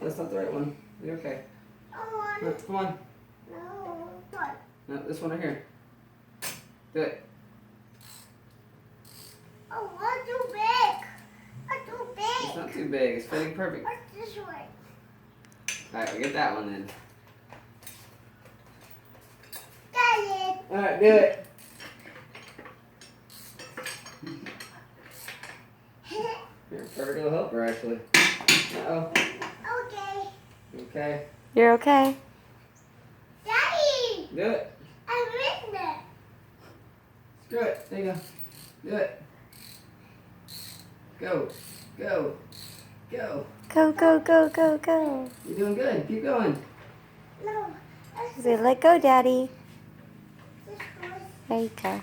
That's not the right one. You're okay. No, come on. No, this one right here. Do it. Oh, what's too big? What's too big? It's not too big. It's fitting perfect. What's this one? Alright, we'll get that one then. Got it. Alright, do it. You're a perfect little helper, actually. Uh-oh. Okay. Okay. You're okay. Daddy, Do it. I'm in there. Screw it. There you go. Do it. Go. Go. Go. Go, go, go, go, go. You're doing good. Keep going. No, that's Say, let go, Daddy. this one. There you go.